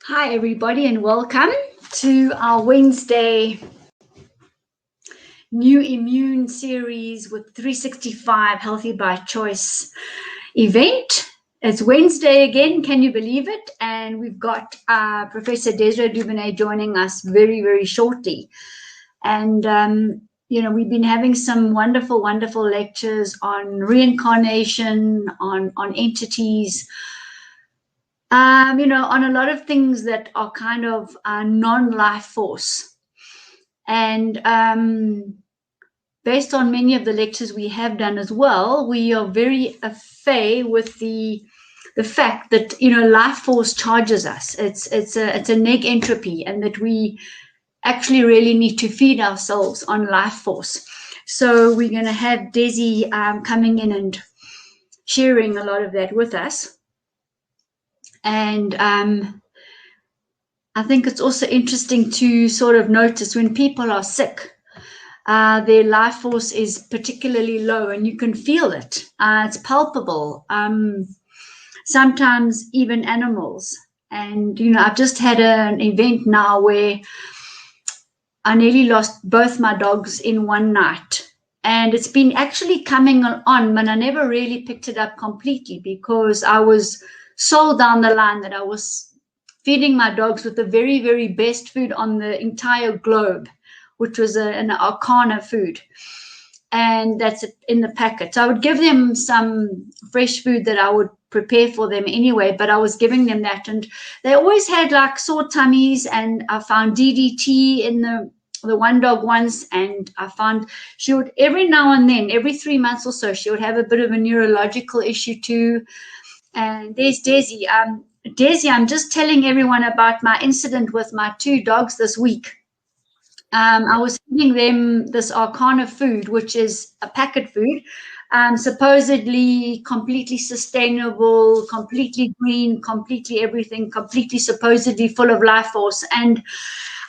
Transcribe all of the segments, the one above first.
Hi, everybody, and welcome to our Wednesday new immune series with 365 Healthy by Choice event. It's Wednesday again, can you believe it? And we've got Professor Desiree Dubonnet joining us very, very shortly. And, we've been having some wonderful, wonderful lectures on reincarnation, on entities, on a lot of things that are kind of non-life force. And based on many of the lectures we have done as well, we are very affair with the fact that, life force charges us. It's a neg entropy, and that we actually really need to feed ourselves on life force. So we're going to have Desi coming in and sharing a lot of that with us. And I think it's also interesting to sort of notice when people are sick, their life force is particularly low, and you can feel it. It's palpable. Sometimes even animals. And, I've just had an event now where I nearly lost both my dogs in one night. And it's been actually coming on, but I never really picked it up completely because I was sold down the line that I was feeding my dogs with the very, very best food on the entire globe, which was an Arcana food. And that's in the packet. So I would give them some fresh food that I would prepare for them anyway, but I was giving them that. And they always had like sore tummies, and I found DDT in the one dog once, and I found she would every now and then, every 3 months or so, she would have a bit of a neurological issue too. And there's Desi. Desi, I'm just telling everyone about my incident with my two dogs this week. I was feeding them this Arcana food, which is a packet food, supposedly completely sustainable, completely green, completely everything, completely supposedly full of life force. And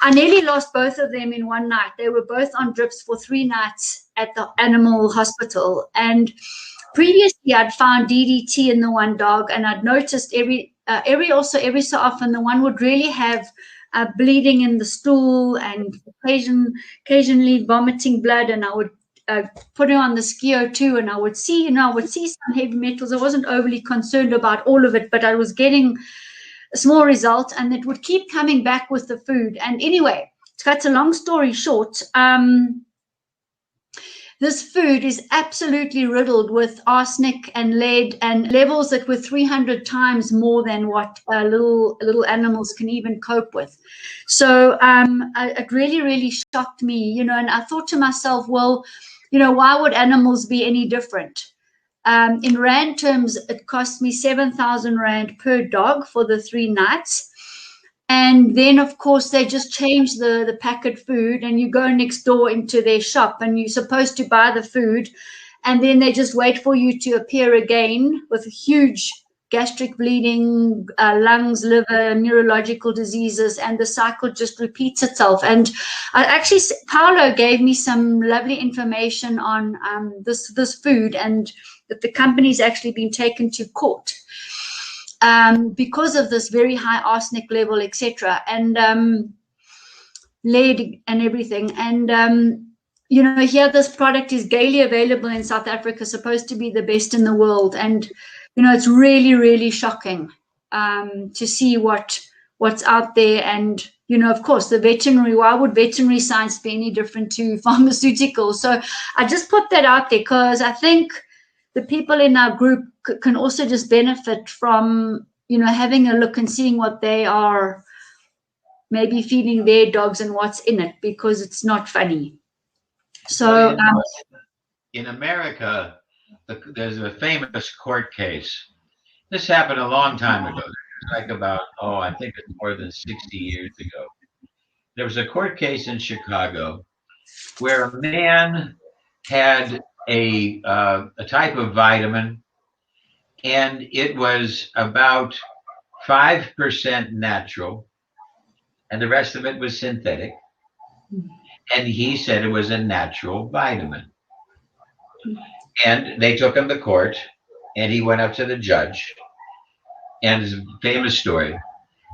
I nearly lost both of them in one night. They were both on drips for 3 nights at the animal hospital. And previously, I'd found DDT in the one dog, and I'd noticed every so often the one would really have bleeding in the stool and occasionally vomiting blood, and I would put it on the skio too, and I would see some heavy metals. I wasn't overly concerned about all of it, but I was getting a small result, and it would keep coming back with the food. And anyway, to cut a long story short, this food is absolutely riddled with arsenic and lead, and levels that were 300 times more than what little animals can even cope with. So it really, really shocked me, and I thought to myself, well, why would animals be any different? In Rand terms, it cost me 7,000 Rand per dog for the 3 nights. And then, of course, they just change the packet food, and you go next door into their shop, and you're supposed to buy the food, and then they just wait for you to appear again with huge gastric bleeding, lungs, liver, neurological diseases, and the cycle just repeats itself. And Paolo gave me some lovely information on this food, and that the company's actually been taken to court because of this very high arsenic level, etc., and lead and everything. And here this product is gaily available in South Africa, supposed to be the best in the world. And it's really, really shocking to see what's out there. And of course, the veterinary. Why would veterinary science be any different to pharmaceuticals? So I just put that out there because I think the people in our group can also just benefit from, having a look and seeing what they are maybe feeding their dogs and what's in it, because it's not funny. So in America, there's a famous court case. This happened a long time ago. Like about, I think it's more than 60 years ago. There was a court case in Chicago where a man had a type of vitamin, and it was about 5% natural, and the rest of it was synthetic. And he said it was a natural vitamin. And they took him to court, and he went up to the judge, and it's a famous story.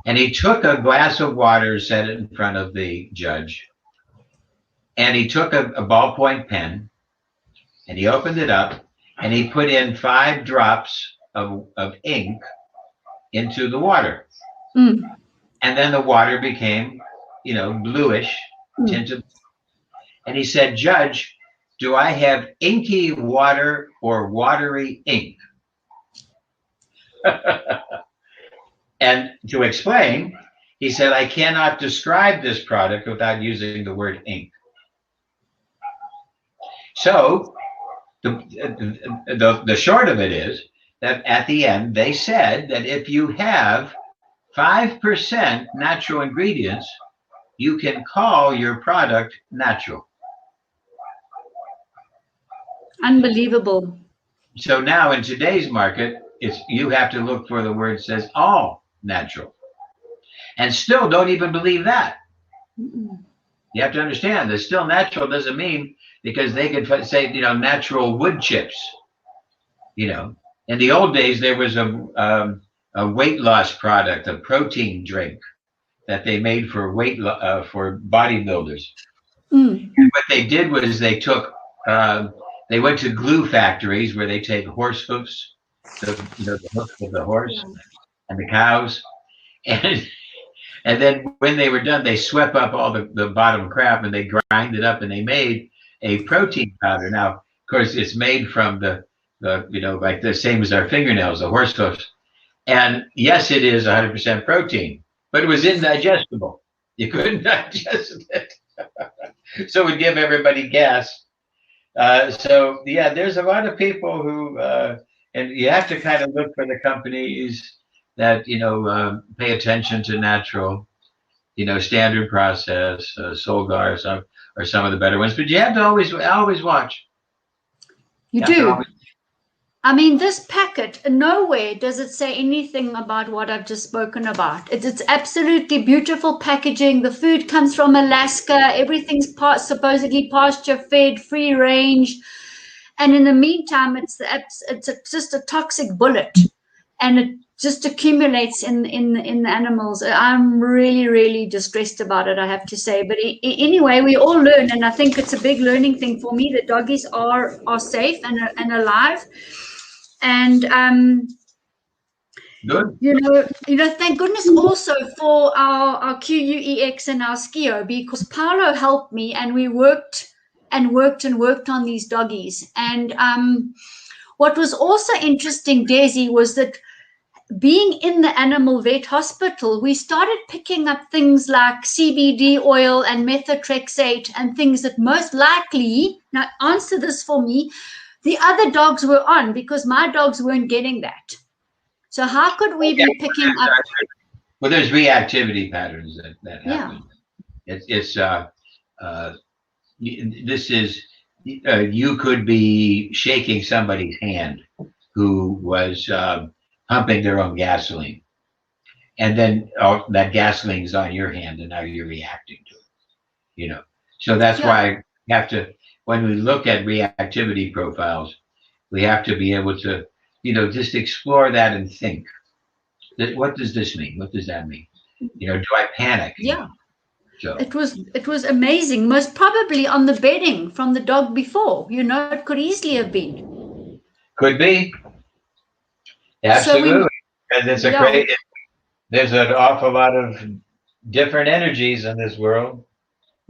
And he took a glass of water, set it in front of the judge, and he took a ballpoint pen, and he opened it up, and he put in 5 drops of ink into the water. Mm. And then the water became, bluish tinted. And he said, "Judge, do I have inky water or watery ink?" And to explain, he said, "I cannot describe this product without using the word ink." So the short of it is that at the end, they said that if you have 5% natural ingredients, you can call your product natural. Unbelievable. So now in today's market, you have to look for the word that says all natural. And still don't even believe that. You have to understand that still natural doesn't mean, because they could say, natural wood chips. In the old days, there was a weight loss product, a protein drink that they made for for bodybuilders. And what they did was they went to glue factories where they take horse hoofs, the hoof of the horse and the cows, and then when they were done, they swept up all the bottom crap and they grind it up and they made a protein powder. Now, of course, it's made from the like the same as our fingernails, the horse hoofs. And yes, it is 100% protein, but it was indigestible. You couldn't digest it. So it would give everybody gas. So yeah, there's a lot of people who, and you have to kind of look for the companies that, pay attention to natural, standard process, Solgar are some of the better ones, but you have to always watch. You do. I mean, this packet, nowhere does it say anything about what I've just spoken about. It's absolutely beautiful packaging. The food comes from Alaska. Everything's supposedly pasture-fed, free-range. And in the meantime, it's just a toxic bullet. And it just accumulates in the animals. I'm really, really distressed about it, I have to say. But anyway, we all learn. And I think it's a big learning thing for me that doggies are safe and alive. And good. Thank goodness also for our QUEX and our Skio, because Paolo helped me and we worked on these doggies. And what was also interesting, Daisy, was that being in the animal vet hospital, we started picking up things like CBD oil and methotrexate and things that most likely, now answer this for me, the other dogs were on, because my dogs weren't getting that. So how could we be picking up? Well, there's reactivity patterns that happen. This is, you could be shaking somebody's hand who was pumping their own gasoline, and then that gasoline's on your hand, and now you're reacting to it. So that's why you have to, when we look at reactivity profiles, we have to be able to, just explore that and think, what does this mean? What does that mean? Do I panic? Yeah. So it was amazing. Most probably on the bedding from the dog before. It could easily have been. Could be. Absolutely. And it's there's an awful lot of different energies in this world.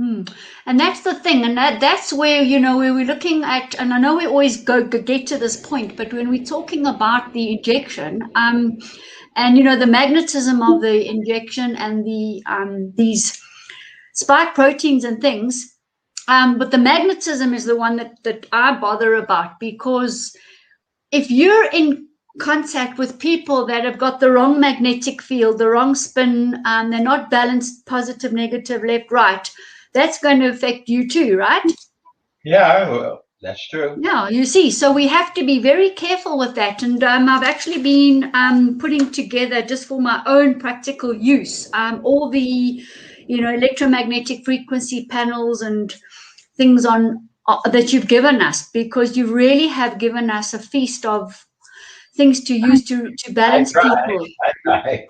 And that's the thing, and that's where where we're looking at, and I know we always get to this point, but when we're talking about the injection, and the magnetism of the injection and the these spike proteins and things, but the magnetism is the one that I bother about, because if you're in contact with people that have got the wrong magnetic field, the wrong spin, they're not balanced, positive, negative, left, right, that's going to affect you too, right? Yeah, well, that's true. Yeah, you see, so we have to be very careful with that. And I've actually been putting together, just for my own practical use, all the, electromagnetic frequency panels and things on that you've given us, because you really have given us a feast of things to use to I balance try. people. I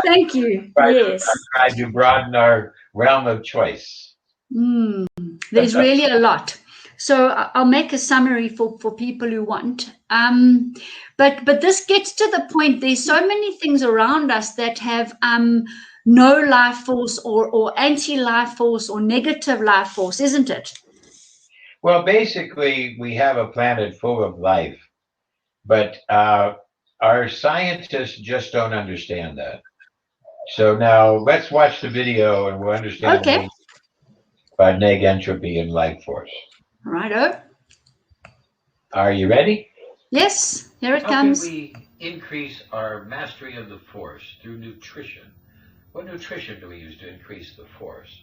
Thank you. try Yes. to broaden our realm of choice. There's really a lot. So I'll make a summary for people who want. But this gets to the point. There's so many things around us that have no life force or anti-life force or negative life force, isn't it? Well, basically, we have a planet full of life, but our scientists just don't understand that. So now let's watch the video and we'll understand Okay. about Neg Entropy and life force. Righto. Are you ready? Yes, here it How comes. can we increase our mastery of the force through nutrition? What nutrition do we use to increase the force?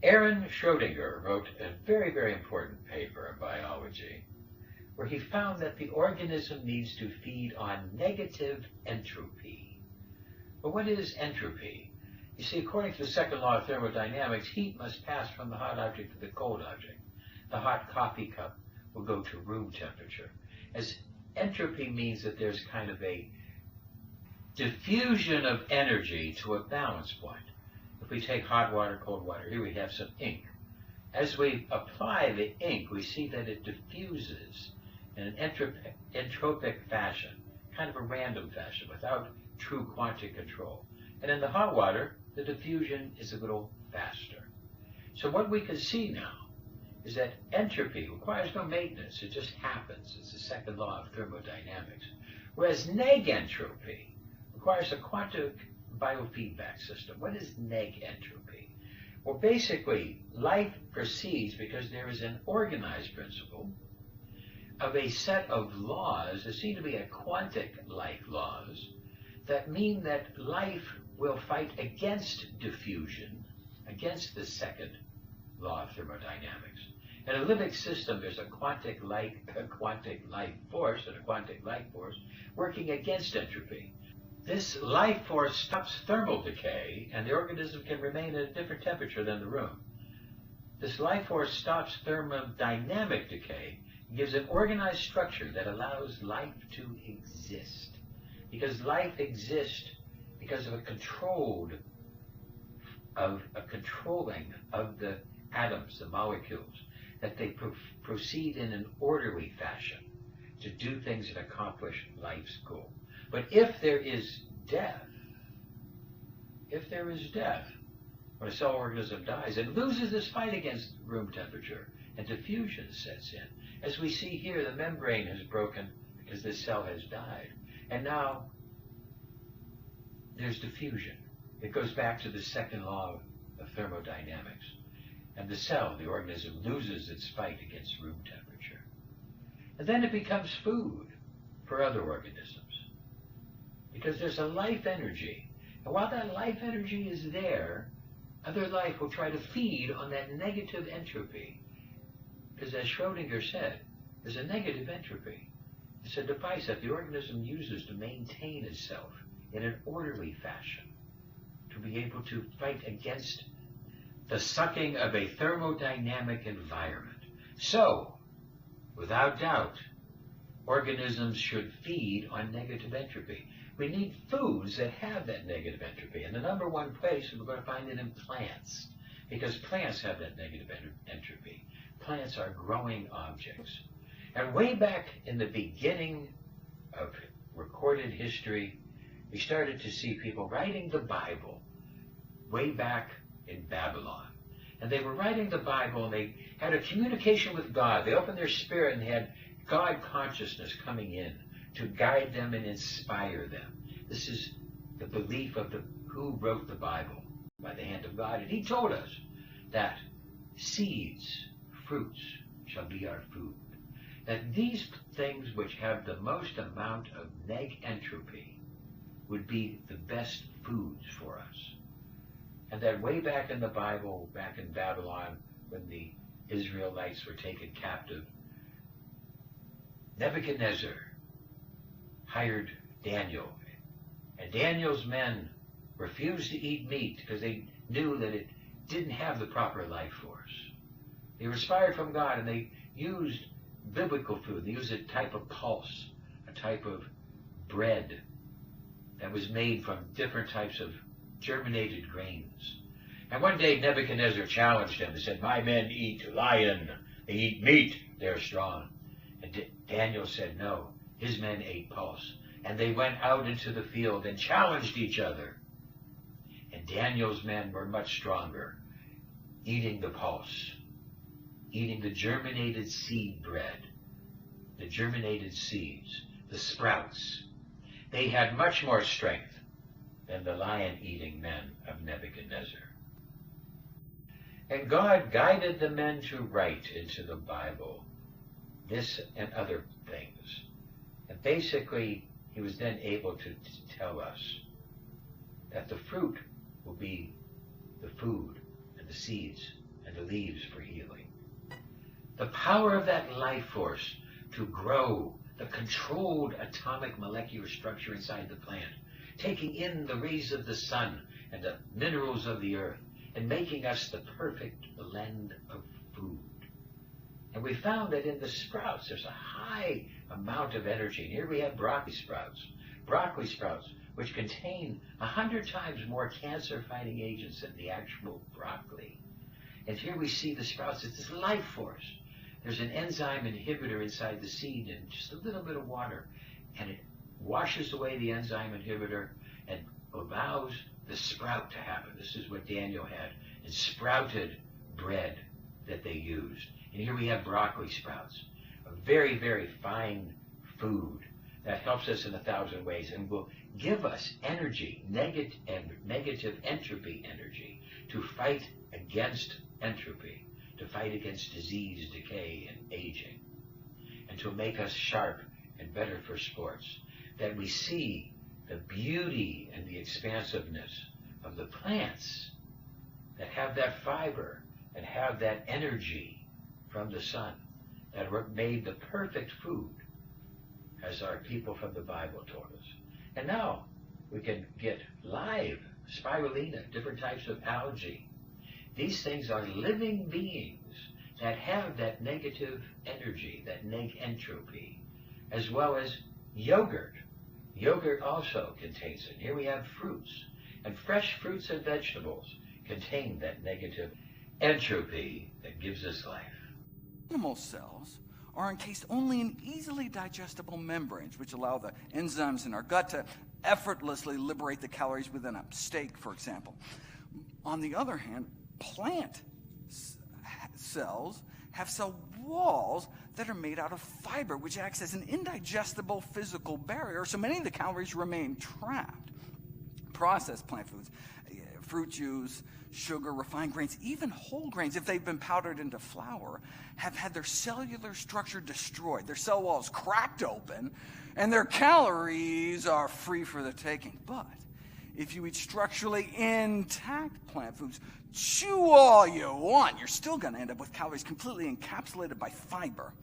Aaron Schrodinger wrote a very, very important paper in biology where he found that the organism needs to feed on negative entropy. But what is entropy? You see, according to the second law of thermodynamics, heat must pass from the hot object to the cold object. The hot coffee cup will go to room temperature. As entropy means that there's kind of a diffusion of energy to a balance point. If we take hot water, cold water, here we have some ink. As we apply the ink, we see that it diffuses in an entropic fashion, kind of a random fashion, without true quantum control. And in the hot water, the diffusion is a little faster. So what we can see now is that entropy requires no maintenance. It just happens. It's the second law of thermodynamics. Whereas negentropy requires a quantum biofeedback system. What is negentropy? Well, basically, life proceeds because there is an organized principle of a set of laws that seem to be a quantic-like laws that mean that life will fight against diffusion, against the second law of thermodynamics. In a living system, there's a quantic life force and a quantic life force working against entropy. This life force stops thermal decay, and the organism can remain at a different temperature than the room. This life force stops thermodynamic decay and gives an organized structure that allows life to exist. Because life exists because of a controlling of the atoms, the molecules, that they proceed in an orderly fashion to do things that accomplish life's goal. But if there is death, when a cell organism dies, it loses this fight against room temperature and diffusion sets in. As we see here, the membrane has broken because this cell has died. And now there's diffusion. It goes back to the second law of thermodynamics. And the cell, the organism, loses its fight against room temperature. And then it becomes food for other organisms. Because there's a life energy. And while that life energy is there, other life will try to feed on that negative entropy. Because as Schrodinger said, there's a negative entropy. It's a device that the organism uses to maintain itself in an orderly fashion, to be able to fight against the sucking of a thermodynamic environment. So, without doubt, organisms should feed on negative entropy. We need foods that have that negative entropy. And the number one place we're going to find it in plants, because plants have that negative entropy. Plants are growing objects. And way back in the beginning of recorded history, we started to see people writing the Bible way back in Babylon. And they were writing the Bible, and they had a communication with God. They opened their spirit and had God consciousness coming in to guide them and inspire them. This is the belief of who wrote the Bible by the hand of God. And he told us that seeds, fruits, shall be our food. That these things which have the most amount of neg entropy would be the best foods for us. And that way back in the Bible, back in Babylon, when the Israelites were taken captive, Nebuchadnezzar hired Daniel. And Daniel's men refused to eat meat because they knew that it didn't have the proper life force. They were inspired from God, and they used biblical food. They used a type of pulse, a type of bread that was made from different types of germinated grains. And one day Nebuchadnezzar challenged him and said, "My men eat lion, they eat meat, they're strong." And Daniel said, no, his men ate pulse. And they went out into the field and challenged each other. And Daniel's men were much stronger, eating the pulse, eating the germinated seed bread, the germinated seeds, the sprouts. They had much more strength than the lion-eating men of Nebuchadnezzar. And God guided the men to write into the Bible this and other things. And basically, he was then able to tell us that the fruit will be the food and the seeds and the leaves for healing. The power of that life force to grow the controlled atomic molecular structure inside the plant, taking in the rays of the sun and the minerals of the earth, and making us the perfect blend of food. And we found that in the sprouts, there's a high amount of energy. And here we have broccoli sprouts, which contain 100 times more cancer-fighting agents than the actual broccoli. And here we see the sprouts, it's this life force. There's an enzyme inhibitor inside the seed and just a little bit of water, and it washes away the enzyme inhibitor and allows the sprout to happen. This is what Daniel had, and sprouted bread that they used. And here we have broccoli sprouts, a very, very fine food that helps us in 1,000 ways and will give us energy, negative entropy energy, to fight against entropy, to fight against disease, decay, and aging, and to make us sharp and better for sports. That we see the beauty and the expansiveness of the plants that have that fiber and have that energy from the sun, that were made the perfect food, as our people from the Bible told us. And now we can get live spirulina, different types of algae. These things are living beings that have that negative energy, that neg entropy, as well as yogurt. Yogurt also contains it. Here we have fruits, and fresh fruits and vegetables contain that negative entropy that gives us life. Animal cells are encased only in easily digestible membranes, which allow the enzymes in our gut to effortlessly liberate the calories within a steak, for example. On the other hand, plant cells have cell walls that are made out of fiber, which acts as an indigestible physical barrier, so many of the calories remain trapped. Processed plant foods, fruit juice, sugar, refined grains, even whole grains, if they've been powdered into flour, have had their cellular structure destroyed, their cell walls cracked open, and their calories are free for the taking. But if you eat structurally intact plant foods, chew all you want, you're still going to end up with calories completely encapsulated by fiber,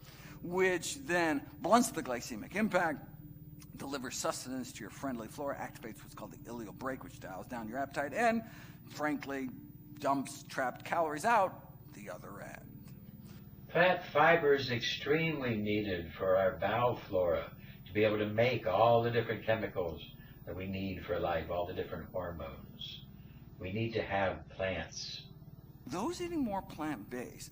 which then blunts the glycemic impact, delivers sustenance to your friendly flora, activates what's called the ileal brake, which dials down your appetite, and, frankly, dumps trapped calories out the other end. Plant fiber is extremely needed for our bowel flora to be able to make all the different chemicals that we need for life, all the different hormones. We need to have plants. Those eating more plant-based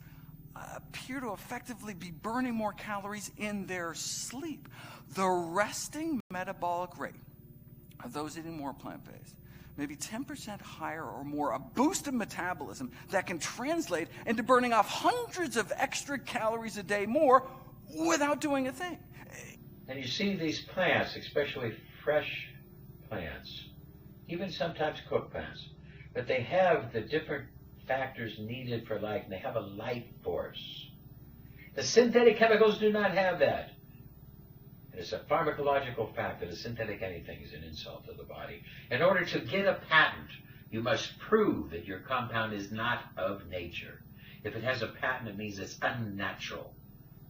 appear to effectively be burning more calories in their sleep. The resting metabolic rate of those eating more plant-based may be 10% higher or more, a boost of metabolism that can translate into burning off hundreds of extra calories a day more without doing a thing. And you see these plants, especially fresh plants, even sometimes cooked plants, but they have the different factors needed for life, and they have a life force. The synthetic chemicals do not have that. It is a pharmacological fact that a synthetic anything is an insult to the body. In order to get a patent, you must prove that your compound is not of nature. If it has a patent, it means it's unnatural.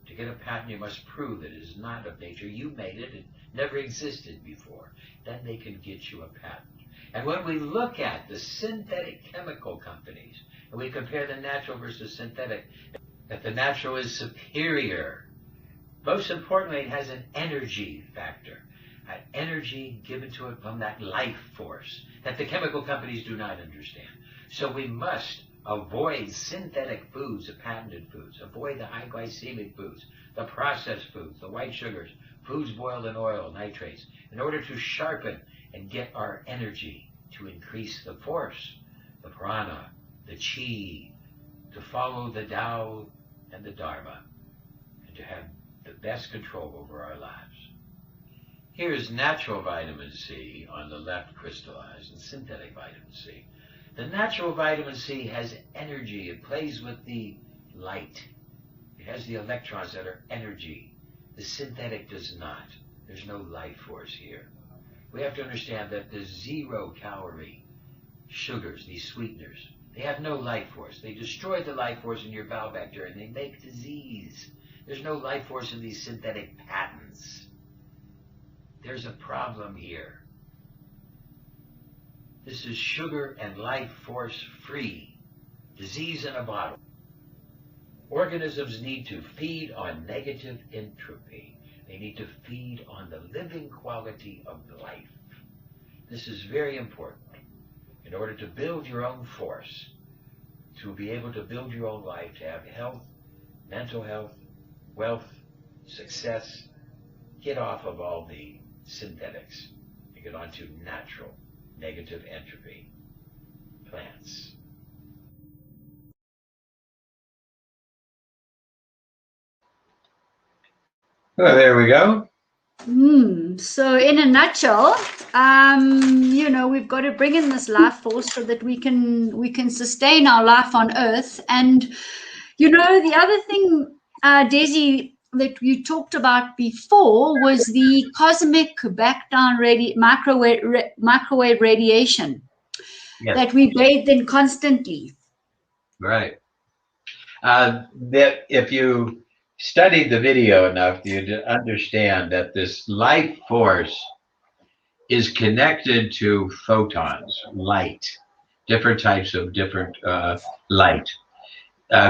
To get a patent, you must prove that it is not of nature. You made it. It never existed before. Then they can get you a patent. And when we look at the synthetic chemical companies, and we compare the natural versus synthetic, that the natural is superior, Most importantly, it has an energy factor, an energy given to it from that life force that the chemical companies do not understand. So we must avoid synthetic foods, the patented foods, avoid the high glycemic foods, the processed foods, the white sugars, foods boiled in oil, nitrates, in order to sharpen and get our energy, to increase the force, the prana, the chi, to follow the Tao and the Dharma, and to have the best control over our lives. Here's natural vitamin C on the left, crystallized, and synthetic vitamin C. The natural vitamin C has energy. It plays with the light. It has the electrons that are energy. The synthetic does not. There's no life force here. We have to understand that the 0-calorie sugars, these sweeteners, they have no life force. They destroy the life force in your bowel bacteria and they make disease. There's no life force in these synthetic patents. There's a problem here. This is sugar and life force free. Disease in a bottle. Organisms need to feed on negative entropy. They need to feed on the living quality of life. This is very important. In order to build your own force, to be able to build your own life, to have health, mental health, wealth, success, get off of all the synthetics and get onto natural negative entropy plants. Well, there we go. So in a nutshell, we've got to bring in this life force so that we can sustain our life on Earth. And the other thing, Desi, that you talked about before was the cosmic background microwave radiation. Yes. That we bathe in constantly. Right. That if you studied the video enough, you'd understand that this life force is connected to photons, light, different types of light.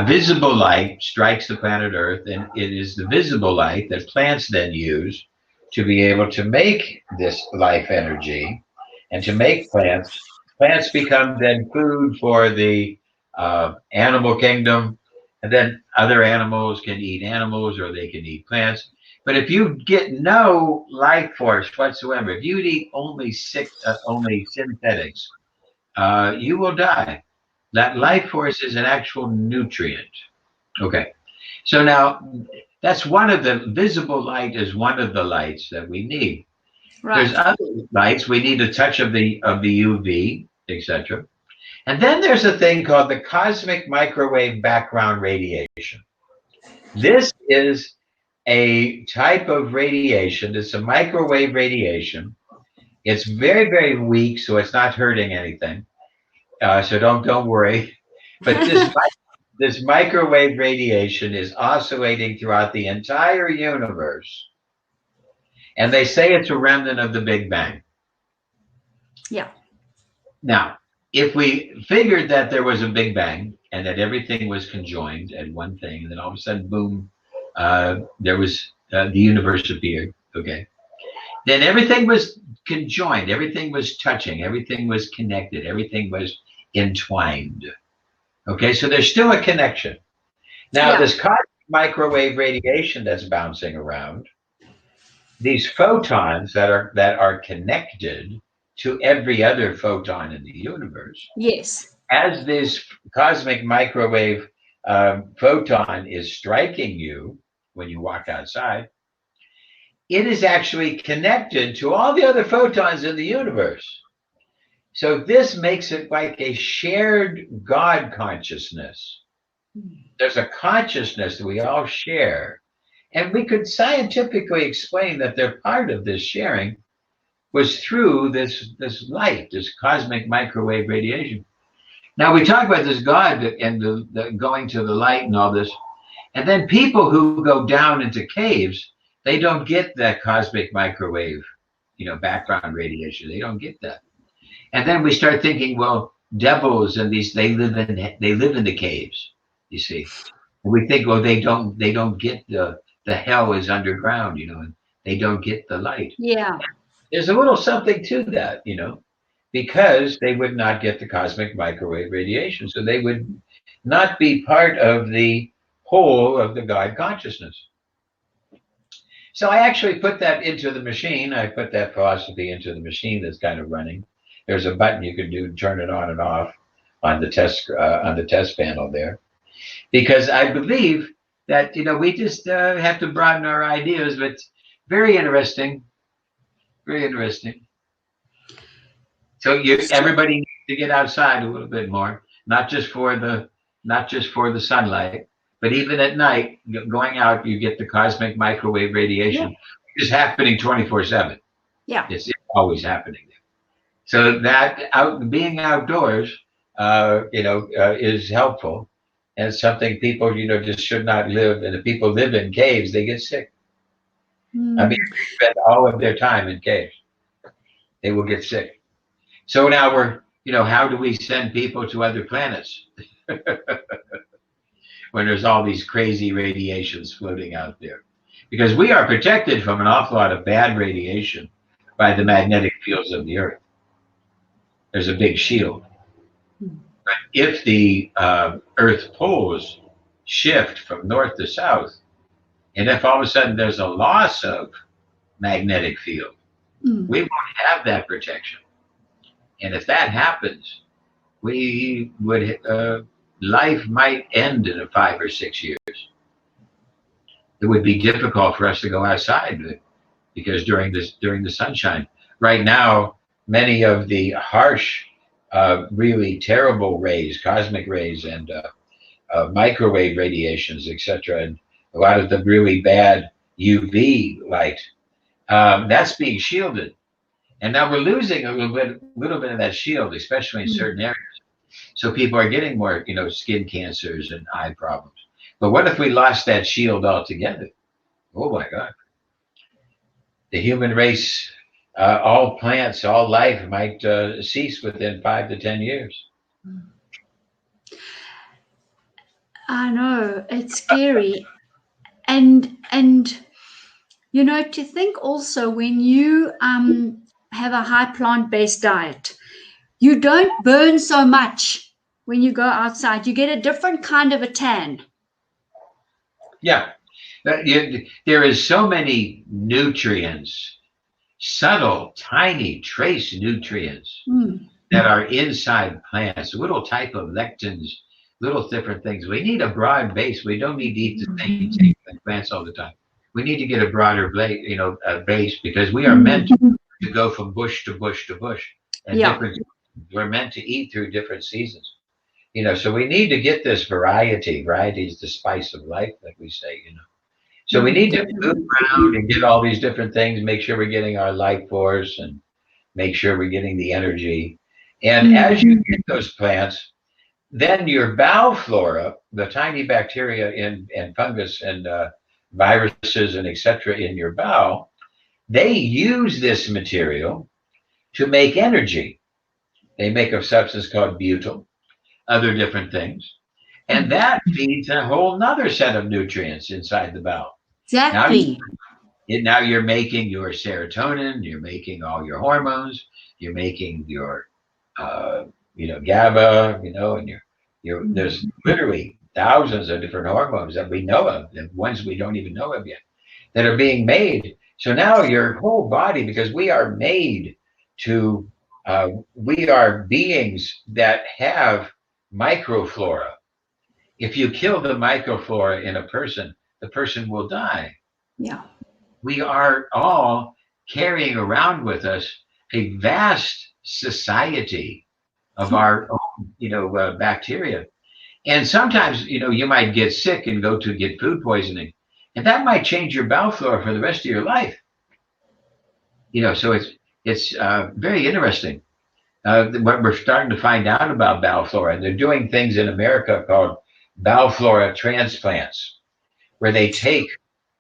Visible light strikes the planet Earth, and it is the visible light that plants then use to be able to make this life energy and to make plants. Plants become then food for the animal kingdom, and then other animals can eat animals or they can eat plants. But if you get no life force whatsoever, if you eat only synthetics, you will die. That life force is an actual nutrient. Okay, so now that's one of the visible light is one of the lights that we need. Right. There's other lights. We need a touch of the UV, etc. And then there's a thing called the cosmic microwave background radiation. This is a type of radiation. It's a microwave radiation. It's very, very weak, so it's not hurting anything. So don't worry. But this microwave radiation is oscillating throughout the entire universe. And they say it's a remnant of the Big Bang. Yeah. Now, if we figured that there was a Big Bang and that everything was conjoined at one thing, and then all of a sudden, boom, there was the universe appeared, okay? Then everything was conjoined, everything was touching, everything was connected, everything was entwined. Okay, so there's still a connection. Now, this cosmic microwave radiation that's bouncing around, these photons that are connected to every other photon in the universe. Yes. As this cosmic microwave photon is striking you when you walk outside, it is actually connected to all the other photons in the universe. So this makes it like a shared God consciousness. There's a consciousness that we all share. And we could scientifically explain that they're part of this sharing was through this light, this cosmic microwave radiation. Now we talk about this God and the going to the light and all this. And then people who go down into caves, they don't get that cosmic microwave, background radiation. They don't get that. And then we start thinking, well, devils and these, they live in the caves, you see. And we think, well, they don't get the the hell is underground, and they don't get the light. Yeah. There's a little something to that, because they would not get the cosmic microwave radiation. So they would not be part of the whole of the God consciousness. So I actually put that into the machine. I put that philosophy into the machine that's kind of running. There's a button you can do, turn it on and off on the test panel there, because I believe that we just have to broaden our ideas. But very interesting, very interesting. So everybody needs to get outside a little bit more, not just for the sunlight, but even at night, going out, you get the cosmic microwave radiation, which is happening 24/7. Yeah, it's always happening. So that being outdoors, is helpful, and something people, just should not live. And if people live in caves, they get sick. I mean, they spend all of their time in caves, they will get sick. So now we're, how do we send people to other planets when there's all these crazy radiations floating out there? Because we are protected from an awful lot of bad radiation by the magnetic fields of the Earth. There's a big shield. But if the Earth poles shift from north to south, and if all of a sudden there's a loss of magnetic field, we won't have that protection. And if that happens, we would life might end in 5 or 6 years. It would be difficult for us to go outside because during the sunshine. Right now, many of the harsh, really terrible rays, cosmic rays, and microwave radiations, etc., and a lot of the really bad UV light, that's being shielded. And now we're losing a little bit of that shield, especially in certain areas. So people are getting more, skin cancers and eye problems. But what if we lost that shield altogether? Oh my God. The human race, all plants, all life might cease within 5 to 10 years. I know, it's scary. And to think also, when you have a high plant-based diet, you don't burn so much when you go outside. You get a different kind of a tan. Yeah. There is so many nutrients, subtle, tiny, trace nutrients that are inside plants, little type of lectins, little different things. We need a broad base. We don't need to eat the same thing like plants all the time. We need to get a broader base, because we are meant to go from bush to bush to bush. And we're meant to eat through different seasons. So we need to get this variety. Variety is the spice of life, like we say, So we need to move around and get all these different things, make sure we're getting our life force and make sure we're getting the energy. And as you get those plants, then your bowel flora, the tiny bacteria and fungus and viruses and etc. in your bowel, they use this material to make energy. They make a substance called butyl, other different things. And that feeds a whole nother set of nutrients inside the bowel. Exactly. Now you're making your serotonin, you're making all your hormones, you're making your, GABA, and there's literally thousands of different hormones that we know of, and ones we don't even know of yet, that are being made. So now your whole body, because we are made to, we are beings that have microflora. If you kill the microflora in a person, the person will die. Yeah. We are all carrying around with us a vast society of our own, bacteria. And sometimes, you might get sick and go to get food poisoning, and that might change your bowel flora for the rest of your life. So it's very interesting what we're starting to find out about bowel flora. And they're doing things in America called bowel flora transplants, where they take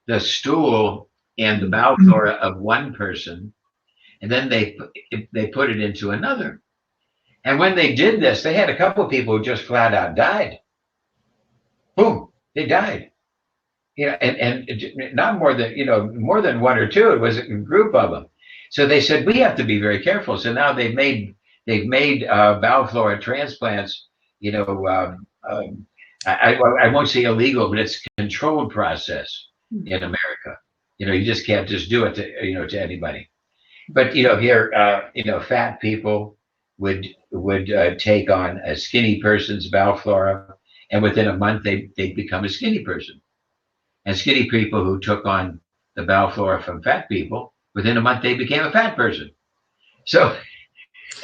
the stool and the bowel flora of one person, and then they put it into another. And when they did this, they had a couple of people who just flat out died. Boom, they died. you know, and not more than, you know, more than one or two. It was a group of them. So they said, we have to be very careful. So now they've made bowel flora transplants, you know, I won't say illegal, but it's a controlled process in America. You know, you just can't just do it to, you know, to anybody. But, you know, here, you know, fat people would take on a skinny person's bowel flora, and within a month they become a skinny person. And skinny people who took on the bowel flora from fat people, within a month they became a fat person. So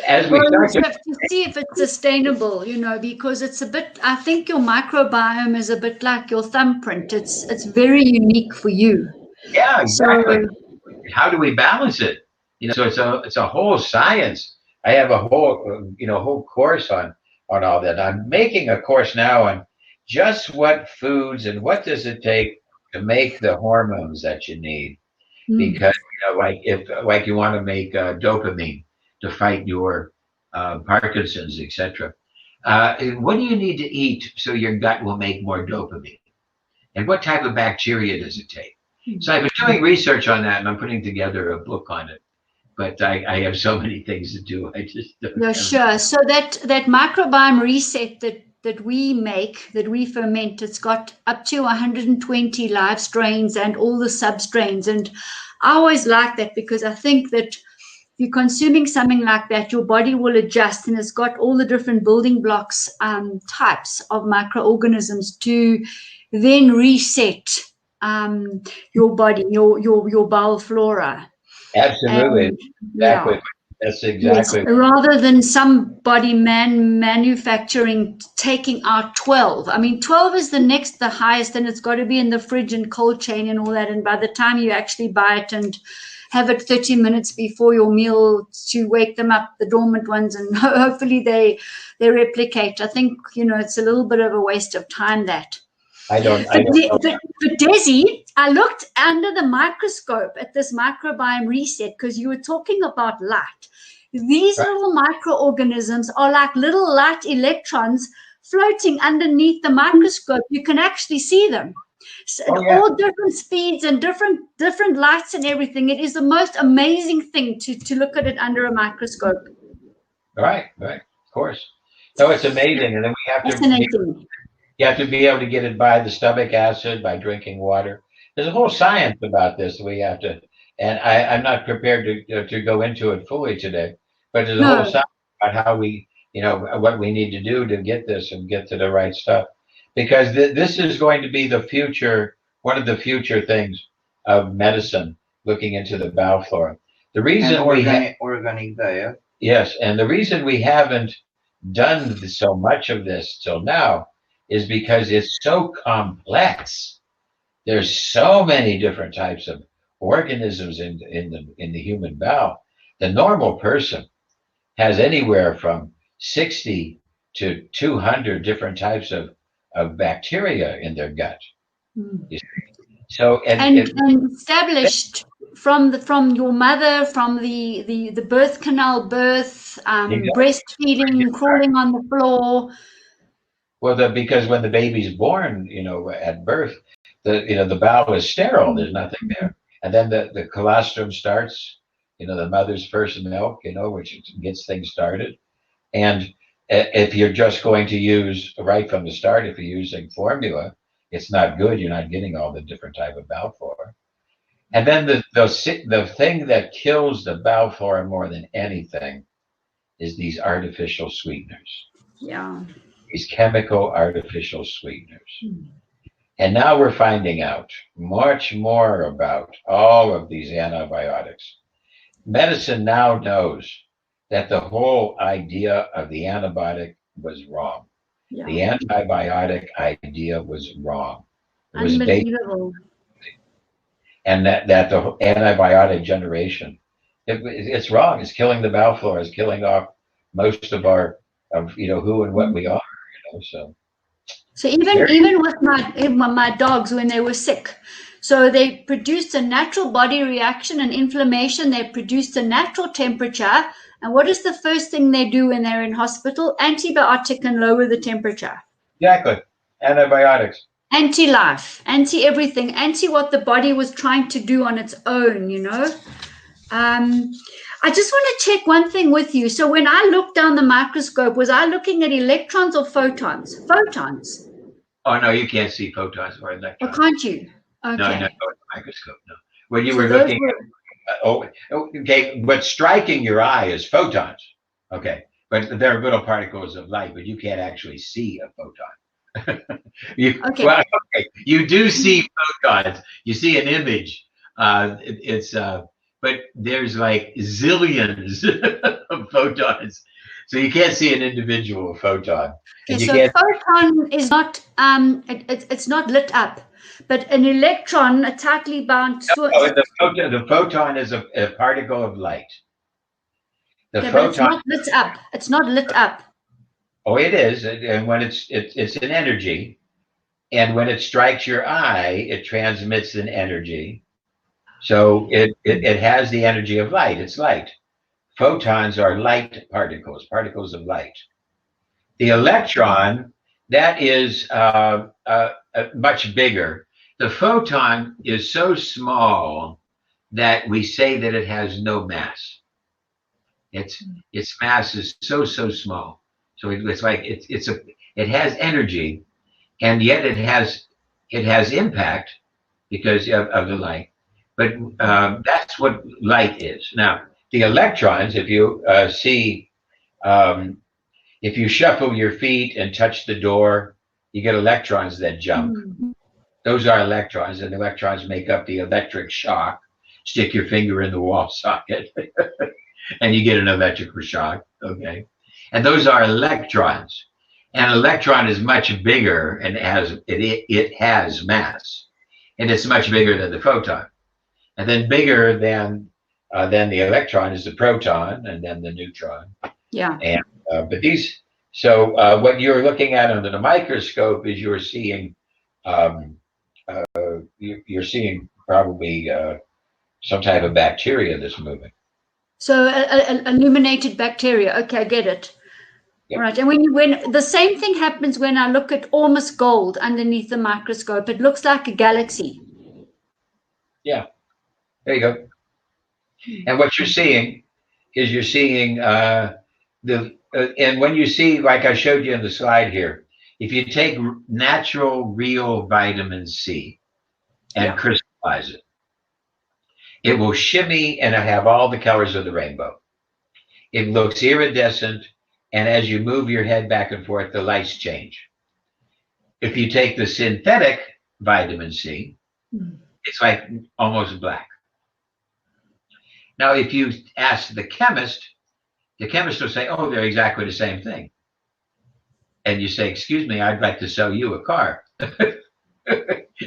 as we start you have to see if it's sustainable, you know, because it's a bit, I think your microbiome is a bit like your thumbprint. It's very unique for you. Yeah, exactly. So, how do we balance it? You know, so it's a whole science. I have a whole, you know, whole course on all that. I'm making a course now on just what foods and what does it take to make the hormones that you need. Because, you know, like you want to make dopamine to fight your Parkinson's, etc. What do you need to eat so your gut will make more dopamine? And what type of bacteria does it take? So I've been doing research on that, and I'm putting together a book on it. But I have so many things to do. I just don't. Yeah, sure. So that microbiome reset that we make, that we ferment, it's got up to 120 live strains and all the substrains. And I always like that, because I think that if you're consuming something like that, your body will adjust, and it's got all the different building blocks, types of microorganisms to then reset your body, your bowel flora. Absolutely. Exactly. Yeah. That's exactly. Yes, rather than somebody manufacturing, taking out 12. I mean, 12 is the highest, and it's got to be in the fridge and cold chain and all that. And by the time you actually buy it and have it 30 minutes before your meal to wake them up, the dormant ones, and hopefully they replicate. I think, you know, it's a little bit of a waste of time, that. I don't know. But Desi, I looked under the microscope at this microbiome reset, because you were talking about light. These little microorganisms are like little light electrons floating underneath the microscope. You can actually see them. So all different speeds and different lights and everything. It is the most amazing thing to look at it under a microscope. Right, of course. So it's amazing. And then we have to you have to be able to get it by the stomach acid, by drinking water. There's a whole science about this that we have to, and I'm not prepared to go into it fully today, but there's a whole science about how we, you know, what we need to do to get this and get to the right stuff. Because this is going to be the future, one of the future things of medicine, looking into the bowel flora. The reason organic diet. Yes, and the reason we haven't done so much of this till now is because it's so complex. There's so many different types of organisms in the human bowel. The normal person has anywhere from 60 to 200 different types of bacteria in their gut. So and established from your mother, from the birth canal, breastfeeding, crawling on the floor. Well, because when the baby's born, you know, at birth, the bowel is sterile. There's nothing there, and then the colostrum starts. You know, the mother's first milk. You know, which gets things started. And if you're just going to use right from the start, if you're using formula, it's not good. You're not getting all the different type of bowel flora. And then the thing that kills the bowel flora more than anything is these artificial sweeteners. Yeah. These chemical artificial sweeteners. And now we're finding out much more about all of these antibiotics. Medicine now knows that the whole idea of the antibiotic was wrong. Yeah. The antibiotic idea was wrong. It was unbelievable. And that the antibiotic generation, it's wrong. It's killing the bowel flora. It's killing off most of you know, who and what we are. So even with my dogs, when they were sick, so they produced a natural body reaction and inflammation. They produced a natural temperature. And what is the first thing they do when they're in hospital? Antibiotic and lower the temperature. Exactly. Antibiotics. anti-life, anti-everything, anti what the body was trying to do on its own, you know. I just want to check one thing with you. So when I looked down the microscope, was I looking at electrons or photons? Photons. Oh, no, you can't see photons or electrons. Oh, can't you? No, Okay. no, microscope, no. When you So were those looking were- at, okay, what's striking your eye is photons. Okay, but they're little particles of light, but you can't actually see a photon. Okay. Well, okay, you do see photons. You see an image. But there's like zillions of photons, so you can't see an individual photon. Okay, so a photon is not it's not lit up, but an electron, a tightly bound. The photon is a particle of light. The Okay, photon, but it's not lit up. It's not lit up. Oh, it is, and when it's an energy, and when it strikes your eye, it transmits an energy. So it has the energy of light. It's light. Photons are light particles, particles of light. The electron, that is much bigger. The photon is so small that we say that it has no mass. Its mass is so small. So it's like it has energy, and yet it has impact because of the light. But that's what light is. Now, the electrons, if you if you shuffle your feet and touch the door, you get electrons that jump. Mm-hmm. Those are electrons, and electrons make up the electric shock. Stick your finger in the wall socket, and you get an electrical shock. Okay, and those are electrons. An electron is much bigger and it has mass, and it's much bigger than the photon. And then bigger than the electron is the proton, and then the neutron. Yeah. And but these, so what you're looking at under the microscope is you're seeing probably some type of bacteria that's moving. So illuminated bacteria. Okay, I get it. Yep. All right. And when the same thing happens when I look at almost gold underneath the microscope, it looks like a galaxy. Yeah. There you go. And what you're seeing is and when you see, like I showed you in the slide here, if you take natural, real vitamin C and crystallize it, it will shimmy and have all the colors of the rainbow. It looks iridescent, and as you move your head back and forth, the lights change. If you take the synthetic vitamin C, it's like almost black. Now, if you ask the chemist will say, oh, they're exactly the same thing. And you say, excuse me, I'd like to sell you a car.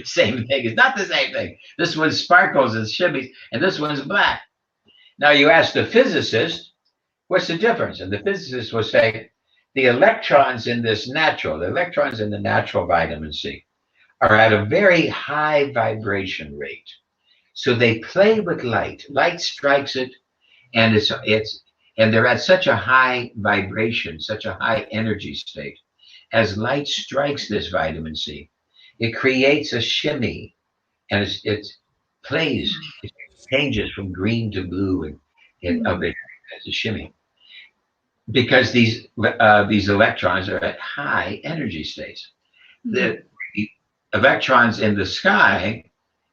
Same thing. It's not the same thing. This one sparkles and shimmies, and this one's black. Now, you ask the physicist, what's the difference? And the physicist will say, the electrons in the natural vitamin C are at a very high vibration rate. So they play with light. Light strikes it, and they're at such a high vibration, such a high energy state. As light strikes this vitamin C, it creates a shimmy, and it plays. It changes from green to blue, and it's a shimmy. Because these electrons are at high energy states. The electrons in the sky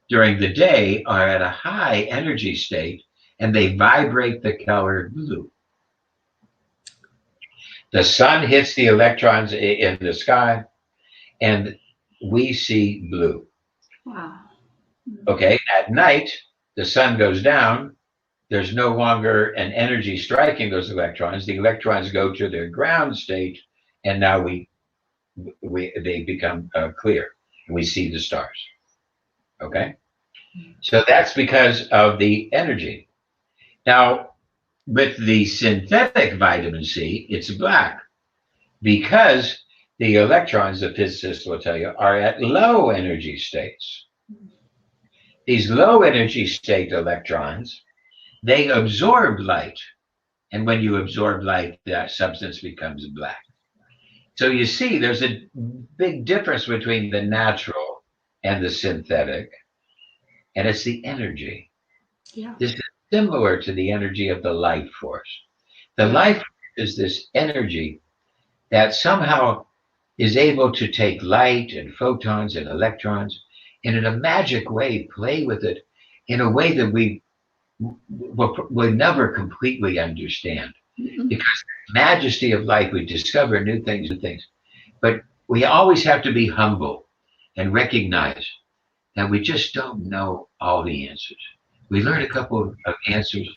during the day are at a high energy state, and they vibrate the color blue. The sun hits the electrons in the sky, and we see blue. Wow. Okay, at night, the sun goes down. There's no longer an energy striking those electrons. The electrons go to their ground state, and now they become clear. We see the stars. Okay, so that's because of the energy. Now, with the synthetic vitamin C, it's black because the electrons, the physicists will tell you, are at low energy states. These low energy state electrons, they absorb light. And when you absorb light, that substance becomes black. So you see, there's a big difference between the natural and the synthetic, and it's the energy. Yeah. This is similar to the energy of the life force. The life force is this energy that somehow is able to take light and photons and electrons and in a magic way play with it in a way that we will never completely understand. Because the majesty of life, we discover new things. But we always have to be humble and recognize that we just don't know all the answers. We learn a couple of answers,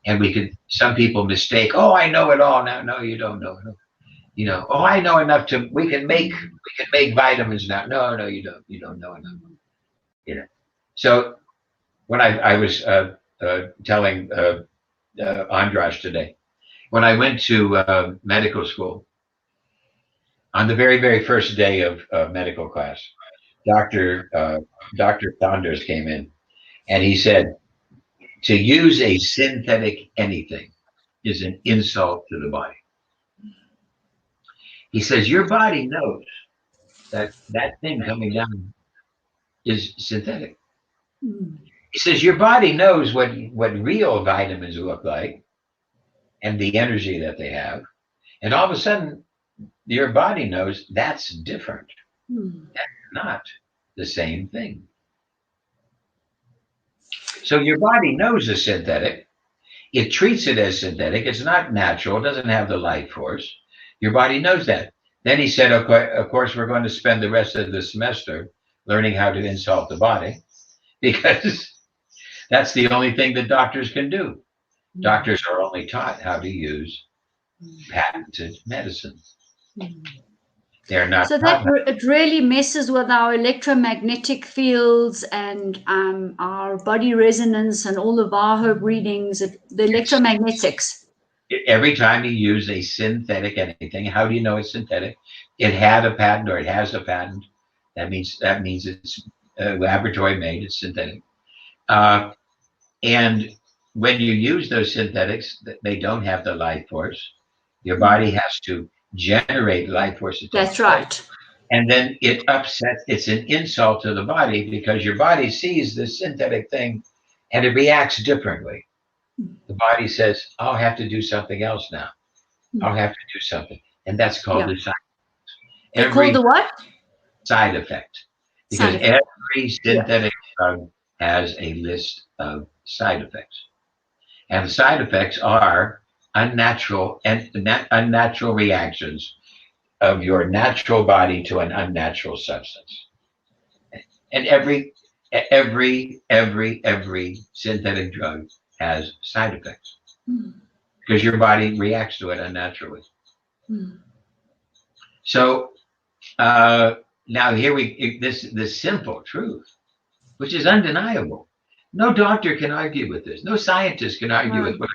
and some people mistake, oh, I know it all now. No, you don't know it. Oh, I know enough we can make vitamins now. No, you don't know enough. So when I was telling Andras today, when I went to medical school, on the very, very first day of medical class, Dr. Saunders came in, and he said, to use a synthetic anything is an insult to the body. He says, your body knows that thing coming down is synthetic. He says, your body knows what real vitamins look like and the energy that they have. And all of a sudden, your body knows that's different. That's not the same thing. So your body knows the synthetic. It treats it as synthetic. It's not natural. It doesn't have the life force. Your body knows that. Then he said, of course, we're going to spend the rest of the semester learning how to insult the body, because that's the only thing that doctors can do. Doctors are only taught how to use patented medicine. They're not. So that it really messes with our electromagnetic fields and our body resonance and all the Varho readings, the electromagnetics. Every time you use a synthetic anything, how do you know it's synthetic? It had a patent, or it has a patent. That means it's laboratory made. It's synthetic. And when you use those synthetics, they don't have the life force. Your body has to generate life force. That's right. And then it upsets. It's an insult to the body, because your body sees this synthetic thing and it reacts differently. The body says, I'll have to do something else now. I'll have to do something. And that's called the side effect. They're called the what? Side effect. Because every synthetic drug has a list of side effects. And the side effects are unnatural reactions of your natural body to an unnatural substance. And every synthetic drug has side effects, because your body reacts to it unnaturally. So now here this simple truth, which is undeniable. No doctor can argue with this. No scientist can argue with it.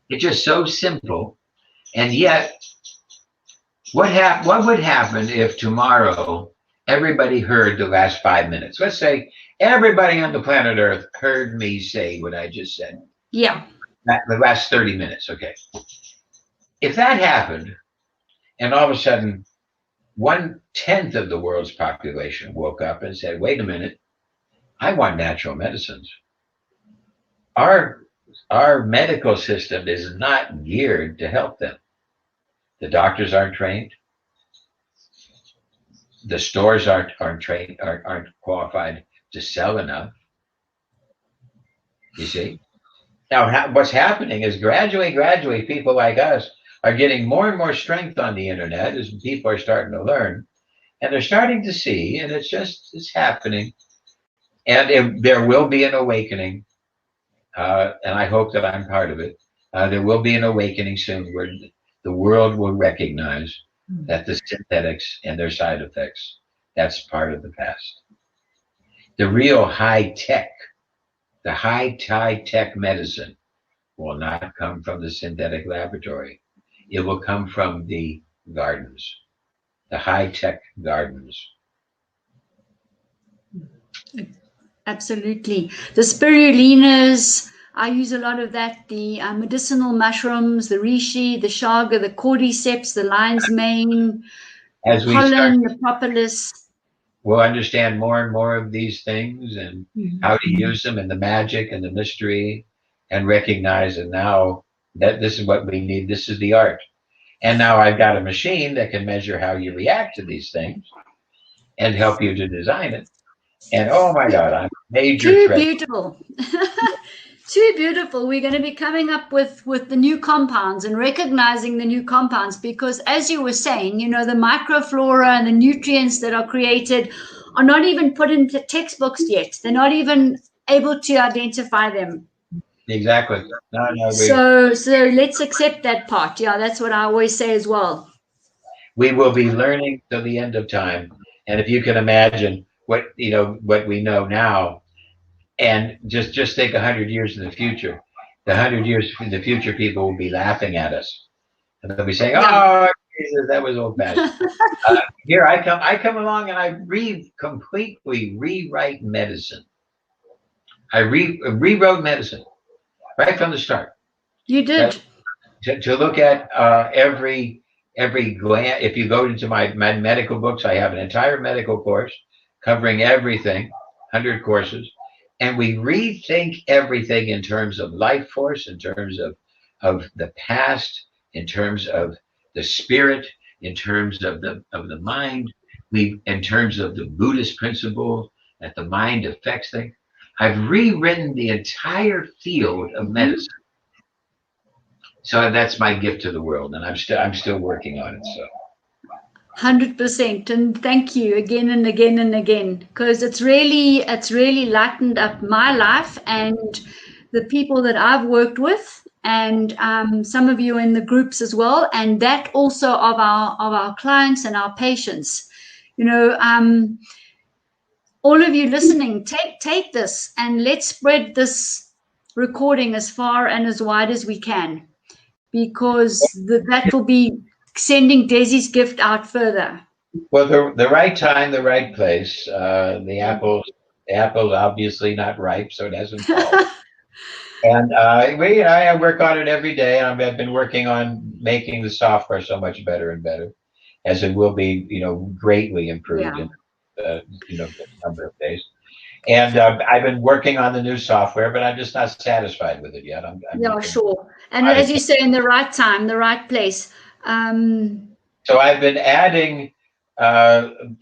It's just so simple. And yet, what would happen if tomorrow everybody heard the last 5 minutes? Let's say everybody on the planet Earth heard me say what I just said. Yeah. The last 30 minutes, okay. If that happened, and all of a sudden 1/10 of the world's population woke up and said, wait a minute, I want natural medicines. Our medical system is not geared to help them. The doctors aren't trained. The stores aren't trained, aren't qualified to sell enough. You see? Now, what's happening is gradually, people like us are getting more and more strength on the internet as people are starting to learn, and they're starting to see, and it's happening. And there will be an awakening, and I hope that I'm part of it. There will be an awakening soon where the world will recognize that the synthetics and their side effects, that's part of the past. The real high-tech medicine will not come from the synthetic laboratory. It will come from the gardens, the high-tech gardens. Absolutely. The spirulinas, I use a lot of that. The medicinal mushrooms, the reishi, the chaga, the cordyceps, the lion's mane, the pollen, the propolis. we'll understand more and more of these things and how to use them and the magic and the mystery, and recognize that now that this is what we need. This is the art. And now I've got a machine that can measure how you react to these things and help you to design it. And oh my God, I'm a major Too threat. beautiful. Too beautiful. We're going to be coming up with the new compounds and recognizing the new compounds, because as you were saying, you know, the microflora and the nutrients that are created are not even put into textbooks yet. They're not even able to identify them. Exactly. No, so let's accept that part. Yeah, that's what I always say as well. We will be learning till the end of time. And if you can imagine what we know now, and just think 100 years in the future. The 100 years in the future, people will be laughing at us, and they'll be saying, "Oh, Jesus, that was old-fashioned." Here I come along, and I completely rewrite medicine. I rewrote medicine right from the start. You did. To look at every gland. If you go into my medical books, I have an entire medical course covering everything, 100 courses. And we rethink everything in terms of life force, in terms of the past, in terms of the spirit, in terms of the mind, in terms of the Buddhist principle that the mind affects things. I've rewritten the entire field of medicine. So that's my gift to the world, and I'm still working on it. So. 100%, and thank you again and again and again, because it's really lightened up my life and the people that I've worked with, and some of you in the groups as well, and that also of our clients and our patients. You know, all of you listening, take this and let's spread this recording as far and as wide as we can, because that will be sending Desi's gift out further. Well, the right time, the right place. The apple's obviously not ripe, so it hasn't fallen. And I work on it every day. And I've been working on making the software so much better and better, as it will be, greatly improved in a number of days. And I've been working on the new software, but I'm just not satisfied with it yet. Sure. And as you say, in the right time, the right place. So I've been adding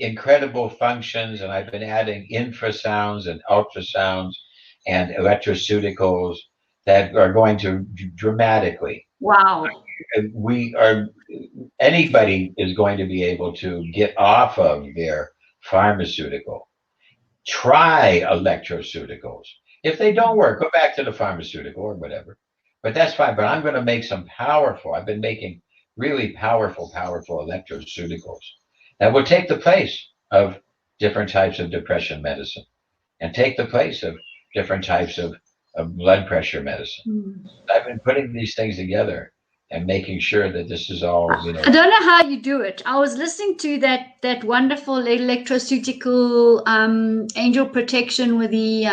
incredible functions, and I've been adding infrasounds and ultrasounds and electroceuticals that are going to dramatically. Wow. Anybody is going to be able to get off of their pharmaceutical. Try electroceuticals. If they don't work, go back to the pharmaceutical or whatever. But that's fine. But I'm going to make some powerful. I've been making really powerful electroceuticals that will take the place of different types of depression medicine, and take the place of different types of blood pressure medicine. I've been putting these things together and making sure that this is all, I don't know how you do it. I was listening to that wonderful electroceutical angel protection with the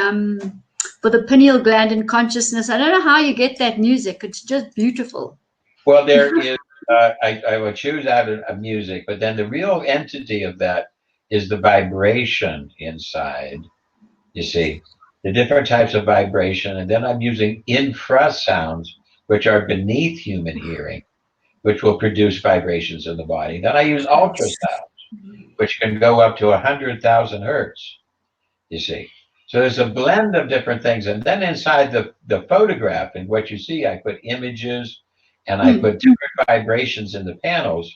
for the pineal gland and consciousness. I don't know how you get that music. It's just beautiful. Well, there is. I will choose out of music, but then the real entity of that is the vibration inside. You see, the different types of vibration, and then I'm using infrasounds, which are beneath human hearing, which will produce vibrations in the body. Then I use ultrasounds, which can go up to 100,000 hertz. You see, so there's a blend of different things, and then inside the photograph and what you see, I put images. And I put different vibrations in the panels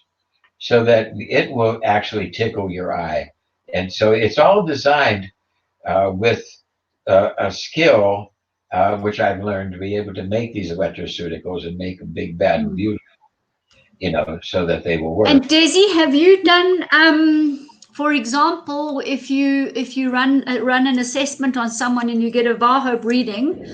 so that it will actually tickle your eye. And so it's all designed with a skill, which I've learned to be able to make these electroceuticals and make them big, bad, and beautiful, so that they will work. And Desi, have you done, for example, if you run an assessment on someone and you get a VAHOP reading,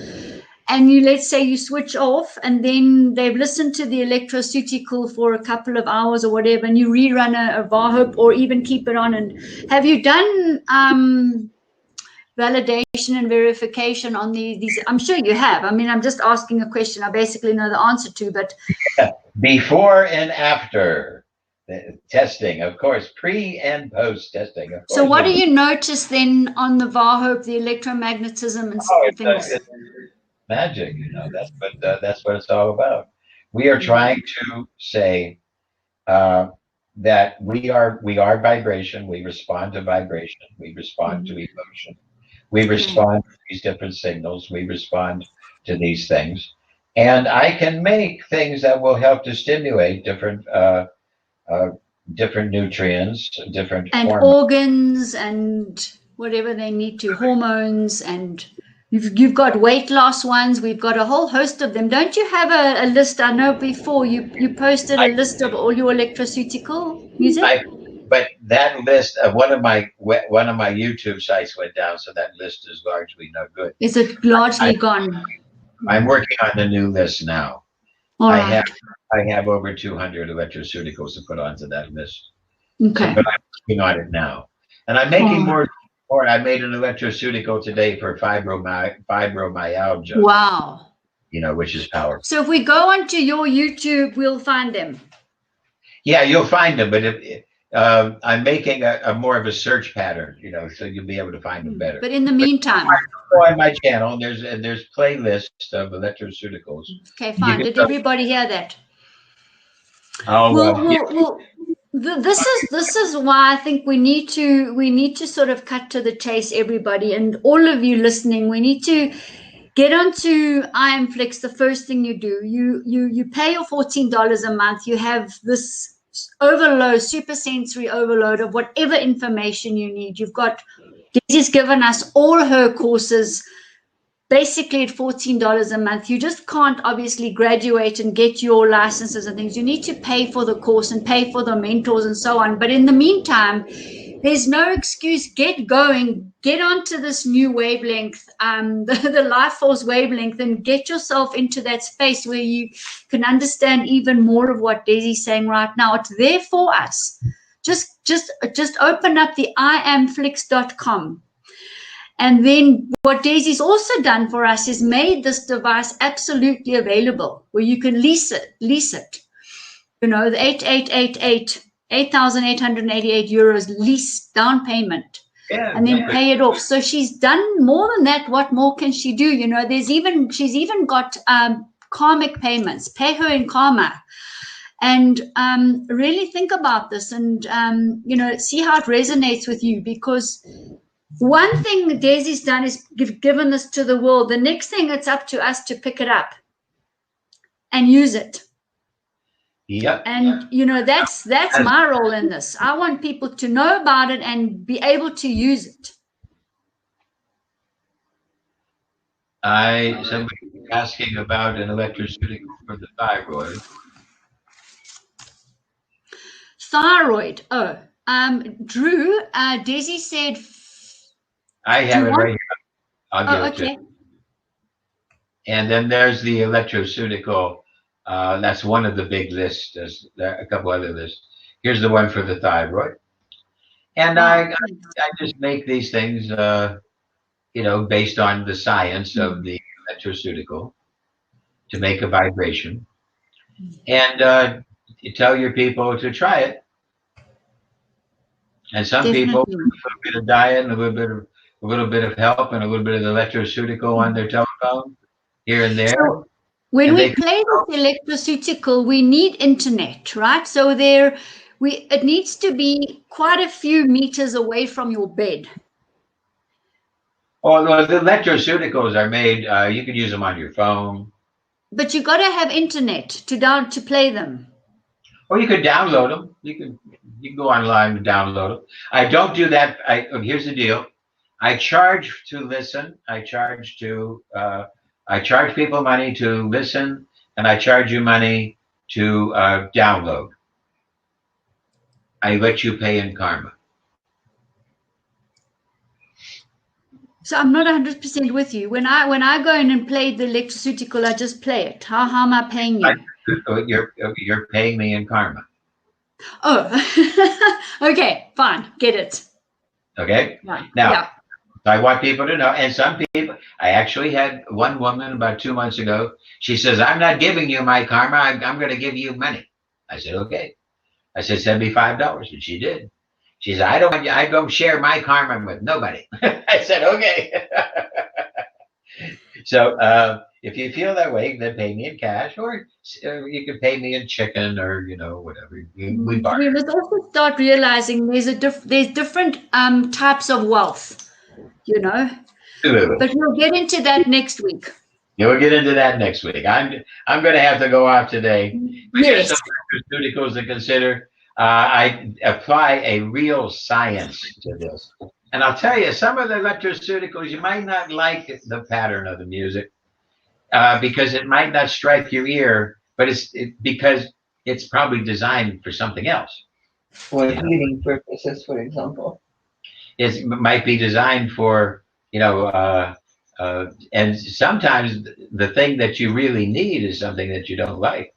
and let's say you switch off, and then they've listened to the electroceutical for a couple of hours or whatever, and you rerun a VAHOP or even keep it on. And have you done validation and verification on these? I'm sure you have. I mean, I'm just asking a question I basically know the answer to, but before and after. testing, of course, pre and post testing. Of course. So what do you notice then on the Varhope, the electromagnetism and things? It's magic, you know. That's what it's all about. We are trying to say that we are vibration. We respond to vibration. We respond to emotion. We respond to these different signals. We respond to these things, and I can make things that will help to stimulate different different nutrients, different and hormones. Organs and whatever they need to, hormones, and you've got weight loss ones. We've got a whole host of them. Don't you have a list? I know before you posted a list of all your electroceutical music. But that list of one of my YouTube sites went down, so that list is largely no good. Is it largely gone? I'm working on the new list now. All right. I have over 200 electroceuticals to put onto that list. Okay. But I'm working on it now, and I'm making more. I made an electroceutical today for fibromyalgia. Wow. You know, which is powerful. So if we go onto your YouTube, we'll find them. Yeah, you'll find them, but I'm making a more of a search pattern, you know, so you'll be able to find them better. But in the meantime, go on my channel. There's playlists of electroceuticals. Okay, fine. Did everybody hear that? Oh, this is why I think we need to sort of cut to the chase, everybody, and all of you listening. We need to get onto IMFlix. The first thing you do, you pay your $14 a month. You have this overload, super sensory overload of whatever information you need. You've got Daisy's given us all her courses basically at $14 a month. You just can't obviously graduate and get your licenses and things. You need to pay for the course and pay for the mentors and so on. But in the meantime, there's no excuse. Get going, get onto this new wavelength, the life force wavelength, and get yourself into that space where you can understand even more of what Daisy's saying right now. It's there for us. Just open up the IamFlix.com. And then what Daisy's also done for us is made this device absolutely available where you can lease it. You know, the 8,888 euros lease down payment. Yeah, and then pay it off. So she's done more than that. What more can she do? You know, she's even got karmic payments. Pay her in karma. And really think about this and, you know, see how it resonates with you, because one thing that Daisy's done is given this to the world. The next thing, it's up to us to pick it up and use it. Yep. And, you know, that's my role in this. I want people to know about it and be able to use it. Somebody asking about an electroceutical for the thyroid. Thyroid. Oh, Drew, Daisy said. I have it right here. I'll give it to you. And then there's the electroceutical. That's one of the big lists. There's a couple other lists. Here's the one for the thyroid. And I just make these things, you know, based on the science of the electroceutical to make a vibration. And you tell your people to try it. And some people, a little bit of diet and a little bit of help and a little bit of the electroceutical on their telephone here and there. So when we play this electroceutical, we need internet, right? So it needs to be quite a few meters away from your bed. Oh, the electroceuticals are made, you can use them on your phone. But you got to have internet to play them. Or you could download them. You can go online and download them. I don't do that. Here's the deal. I charge to listen. I charge people money to listen, and I charge you money to download. I let you pay in karma. So I'm not 100% with you. When I go in and play the electroceutical, I just play it. How am I paying you? You're paying me in karma. Oh, okay, fine, get it. Okay. Right. Now, yeah. I want people to know, and some people. I actually had one woman about 2 months ago. She says, "I'm not giving you my karma. I'm going to give you money." I said, "Okay." I said, $75. And she did. She said, I don't share my karma with nobody. I said, okay. So if you feel that way, then pay me in cash, or you can pay me in chicken, or whatever. We must also start realizing there's different types of wealth, But we'll get into that next week. Yeah, we'll get into that next week. I'm going to have to go off today. Yes. Some nutraceuticals to consider. I apply a real science to this. And I'll tell you, some of the electroceuticals, you might not like the pattern of the music because it might not strike your ear, but because it's probably designed for something else. For healing purposes, for example. It might be designed for, and sometimes the thing that you really need is something that you don't like.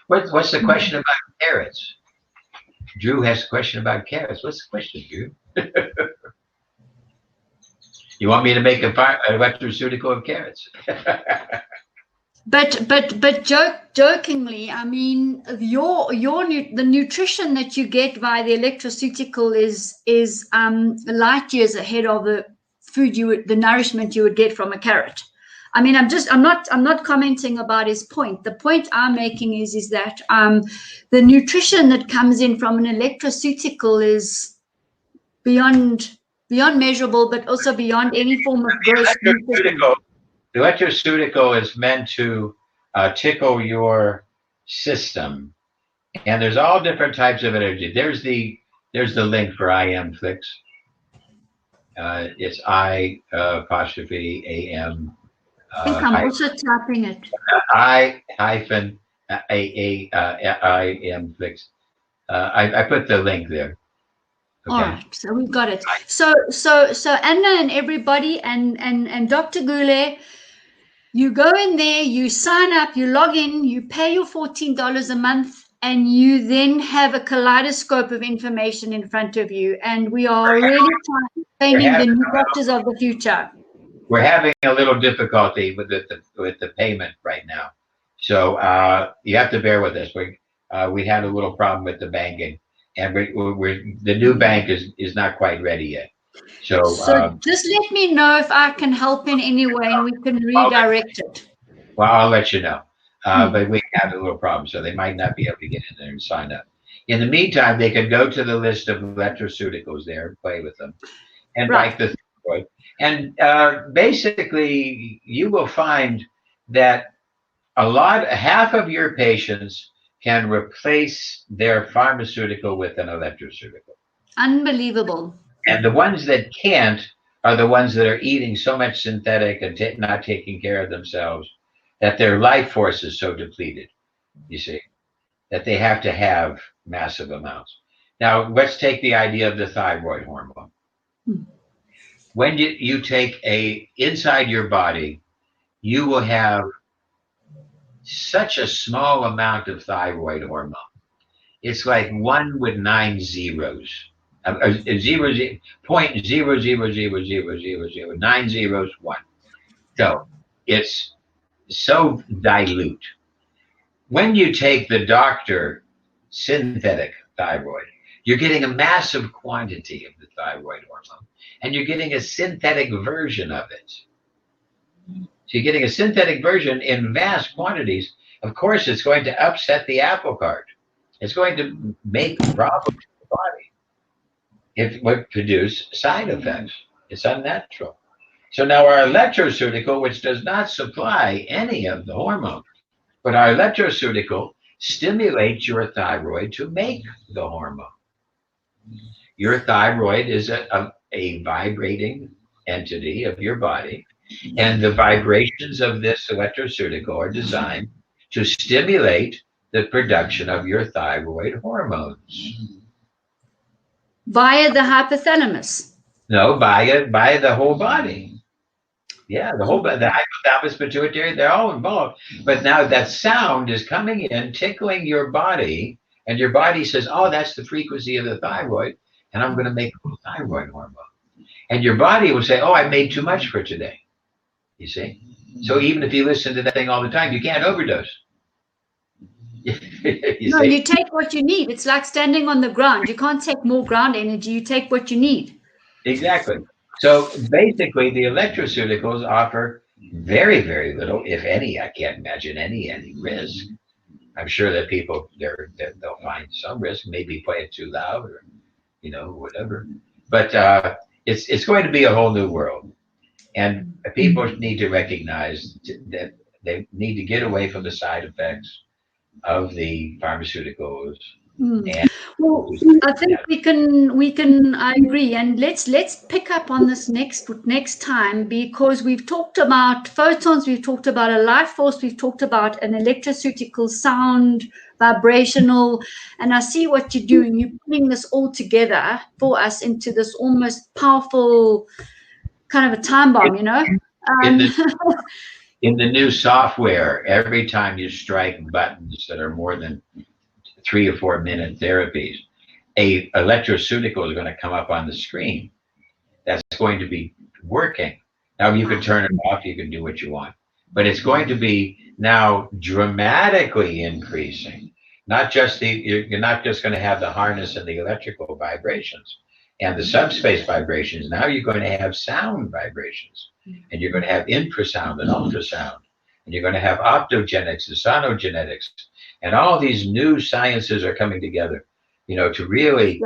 What's the question about carrots? Drew has a question about carrots. What's the question, Drew? You want me to make an electroceutical of carrots? But jokingly, I mean, the nutrition that you get via the electroceutical is light years ahead of the food the nourishment you would get from a carrot. I mean, I'm not commenting about his point. The point I'm making is that the nutrition that comes in from an electroceutical is beyond measurable, but also beyond any form of gross nutrition. The electroceutical is meant to tickle your system, and there's all different types of energy. There's the link for IMFlix. It's I apostrophe AM. I think I'm also tapping it. I hyphen IMFlix. I put the link there. Okay. All right, so we've got it. So Anna and everybody and Dr. Goulet, you go in there, you sign up, you log in, you pay your $14 a month, and you then have a kaleidoscope of information in front of you. And we are really training the new doctors of the future. We're having a little difficulty with the payment right now, so you have to bear with us. We had a little problem with the banking. And the new bank is not quite ready yet. So just let me know if I can help in any way, and we can redirect it. Well, I'll let you know. But we had a little problem, so they might not be able to get in there and sign up. In the meantime, they can go to the list of electroceuticals there and play with them, and like the thyroid. And basically, you will find that half of your patients can replace their pharmaceutical with an electroceutical. Unbelievable. And the ones that can't are the ones that are eating so much synthetic and not taking care of themselves that their life force is so depleted, you see, that they have to have massive amounts. Now, let's take the idea of the thyroid hormone. When you take inside your body, you will have such a small amount of thyroid hormone. It's like 1 with 9 zeros. 0.0000009 zeros 1. So it's so dilute. When you take the doctor synthetic thyroid, you're getting a massive quantity of the thyroid hormone, and you're getting a synthetic version of it. So you're getting a synthetic version in vast quantities. Of course, it's going to upset the apple cart. It's going to make problems in the body. It would produce side effects. It's unnatural. So now our electroceutical, which does not supply any of the hormones, but our electroceutical stimulates your thyroid to make the hormone. Your thyroid is a vibrating entity of your body. And the vibrations of this electroceutical are designed to stimulate the production of your thyroid hormones. Via the hypothalamus? No, by the whole body. Yeah, the hypothalamus, pituitary, they're all involved. But now that sound is coming in, tickling your body, and your body says, oh, that's the frequency of the thyroid, and I'm going to make a thyroid hormone. And your body will say, oh, I made too much for today. You see? So even if you listen to that thing all the time, you can't overdose. No, you take what you need. It's like standing on the ground. You can't take more ground energy. You take what you need. Exactly. So basically, the electroceuticals offer very, very little, if any. I can't imagine any risk. I'm sure that people they'll find some risk, maybe play it too loud or whatever. But it's going to be a whole new world, and people need to recognize that they need to get away from the side effects of the pharmaceuticals. And well, I think we can. I agree, and let's pick up on this next time, because we've talked about photons, we've talked about a life force, we've talked about an electroceutical sound, vibrational, and I see what you're doing. You're putting this all together for us into this almost powerful kind of a time bomb, In the new software, every time you strike buttons that are more than 3 or 4 minute therapies, a electroceutical is going to come up on the screen that's going to be working. Now you can turn it off, you can do what you want, but it's going to be now dramatically increasing. Not just you're not just going to have the harness and the electrical vibrations and the subspace vibrations. Now you're going to have sound vibrations, and you're going to have infrasound and ultrasound, and you're going to have optogenetics and sonogenetics, and all these new sciences are coming together, to really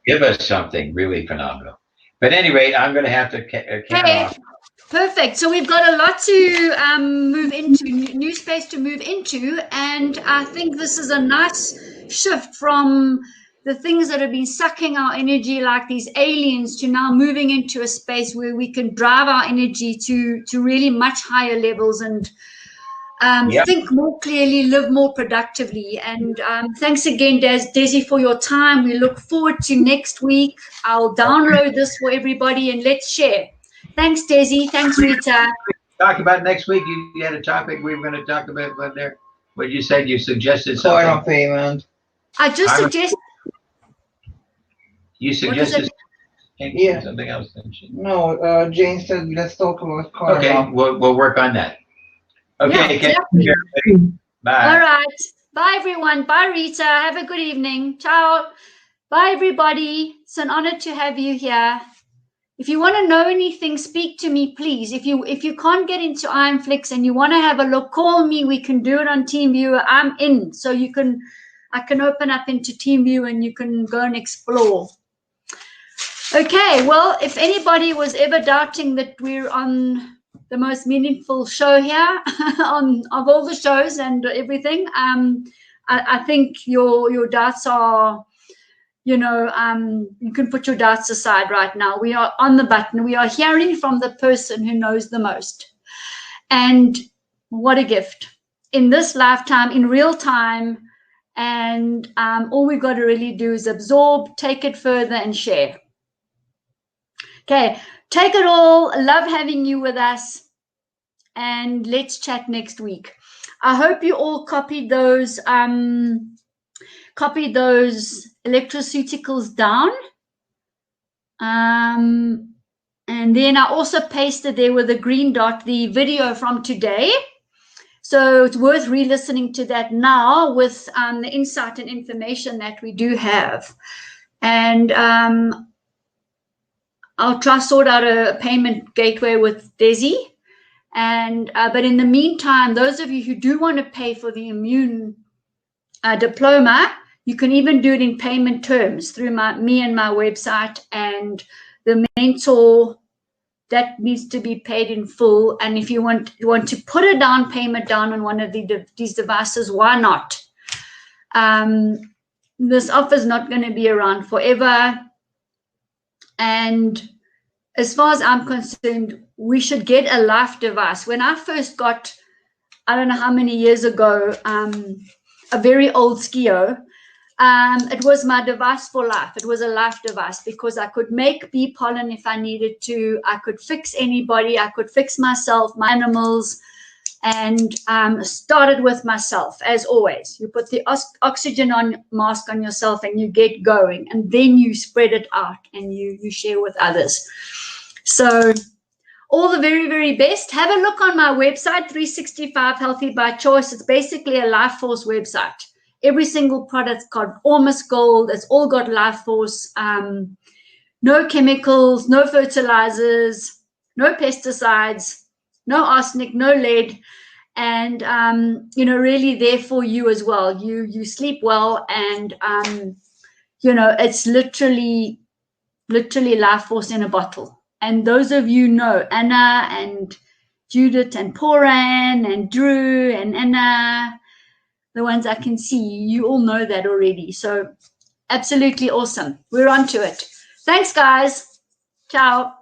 give us something really phenomenal. But anyway, I'm going to have to count off. Perfect. So we've got a lot to move into, new space to move into, and I think this is a nice shift from the things that have been sucking our energy like these aliens to now moving into a space where we can drive our energy to really much higher levels and think more clearly, live more productively. And thanks again, Desi, for your time. We look forward to next week. I'll download this for everybody and let's share. Thanks, Desi. Thanks, Rita. Talk about next week. You had a topic we were going to talk about there. What you said, you suggested something. Cardinal payment. I just suggested. You suggested something else, didn't you? No, Jane said let's talk about cardinal. Okay, we'll work on that. Okay, yeah, exactly. Bye. All right. Bye, everyone. Bye, Rita. Have a good evening. Ciao. Bye, everybody. It's an honor to have you here. If you want to know anything, speak to me, please. If you can't get into IronFlix and you want to have a look, call me. We can do it on TeamViewer. I'm in, so I can open up into TeamViewer and you can go and explore. Okay, well, if anybody was ever doubting that we're on the most meaningful show here of all the shows and everything, I think your doubts are, you can put your doubts aside right now. We are on the button. We are hearing from the person who knows the most. And what a gift in this lifetime, in real time. And all we've got to really do is absorb, take it further, and share. Okay, take it all. Love having you with us. And let's chat next week. I hope you all copied those electroceuticals down. And then I also pasted there with a green dot the video from today. So it's worth re-listening to that now with the insight and information that we do have. And I'll try to sort out a payment gateway with Desi. And but in the meantime, those of you who do want to pay for the IMUNE diploma, you can even do it in payment terms through me and my website. And the mentor, that needs to be paid in full. And if you want to put a down payment down on one of these devices, why not? This offer is not going to be around forever. And as far as I'm concerned, we should get a life device. When I first got, I don't know how many years ago, a very old Skio, it was my device for life. It was a life device because I could make bee pollen if I needed to. I could fix anybody. I could fix myself, my animals, and started with myself, as always. You put the oxygen mask on yourself and you get going, and then you spread it out and you share with others. So all the very, very best. Have a look on my website, 365 Healthy by Choice. It's basically a life force website. Every single product's got almost gold. It's all got life force. No chemicals, no fertilizers, no pesticides, no arsenic, no lead, and you know, really there for you as well. You sleep well, and you know, it's literally life force in a bottle. And those of you know Anna and Judith and Poran and Drew and Anna, the ones I can see, you all know that already. So absolutely awesome. We're on to it. Thanks, guys. Ciao.